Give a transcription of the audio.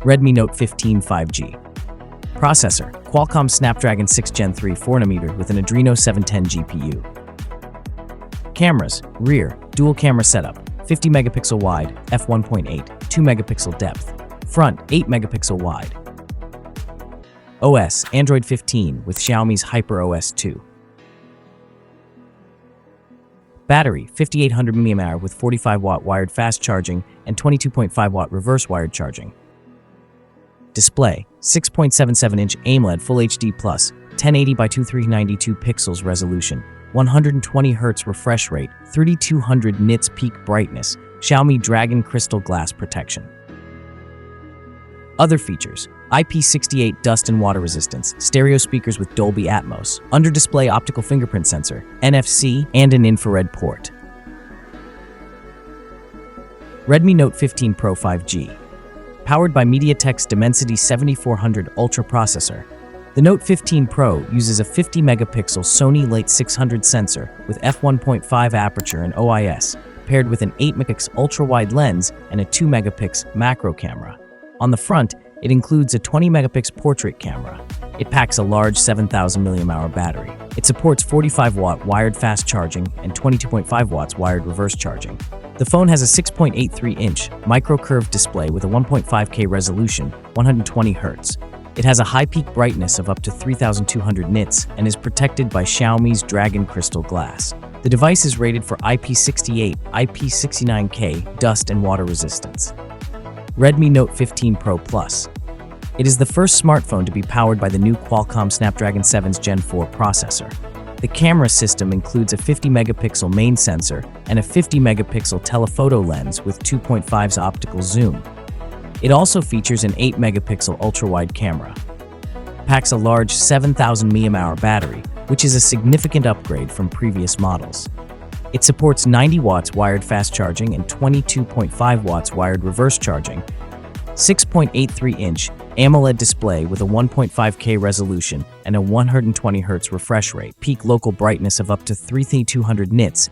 Redmi Note 15 5G. Processor: Qualcomm Snapdragon 6 Gen 3 4nm with an Adreno 710 GPU. Cameras: rear, dual camera setup, 50 megapixel wide, f1.8, 2 megapixel depth. Front, 8 megapixel wide. OS: Android 15 with Xiaomi's HyperOS 2. Battery: 5800 mAh with 45-watt wired fast charging and 22.5-watt reverse wired charging. Display: 6.77-inch AMOLED Full HD+, 1080 by 2392 pixels resolution, 120 Hz refresh rate, 3200 nits peak brightness, Xiaomi Dragon Crystal Glass protection. Other features: IP68 dust and water resistance, stereo speakers with Dolby Atmos, under-display optical fingerprint sensor, NFC, and an infrared port. Redmi Note 15 Pro 5G. Powered by MediaTek's Dimensity 7400 Ultra processor, the Note 15 Pro uses a 50-megapixel Sony Late 600 sensor with f1.5 aperture and OIS, paired with an 8-megapixel ultra-wide lens and a 2-megapixel macro camera. On the front, it includes a 20-megapixel portrait camera. It packs a large 7,000 mAh battery. It supports 45-watt wired fast charging and 22.5 watts wired reverse charging. The phone has a 6.83-inch micro-curved display with a 1.5K resolution, 120 Hz. It has a high peak brightness of up to 3,200 nits and is protected by Xiaomi's Dragon Crystal Glass. The device is rated for IP68, IP69K dust and water resistance. Redmi Note 15 Pro Plus. It is the first smartphone to be powered by the new Qualcomm Snapdragon 7 Gen 4 processor. The camera system includes a 50-megapixel main sensor and a 50-megapixel telephoto lens with 2.5's optical zoom. It also features an 8-megapixel ultra-wide camera. Packs a large 7,000 mAh battery, which is a significant upgrade from previous models. It supports 90 watts wired fast charging and 22.5 watts wired reverse charging, 6.83-inch AMOLED display with a 1.5K resolution and a 120 Hz refresh rate, peak local brightness of up to 3,200 nits,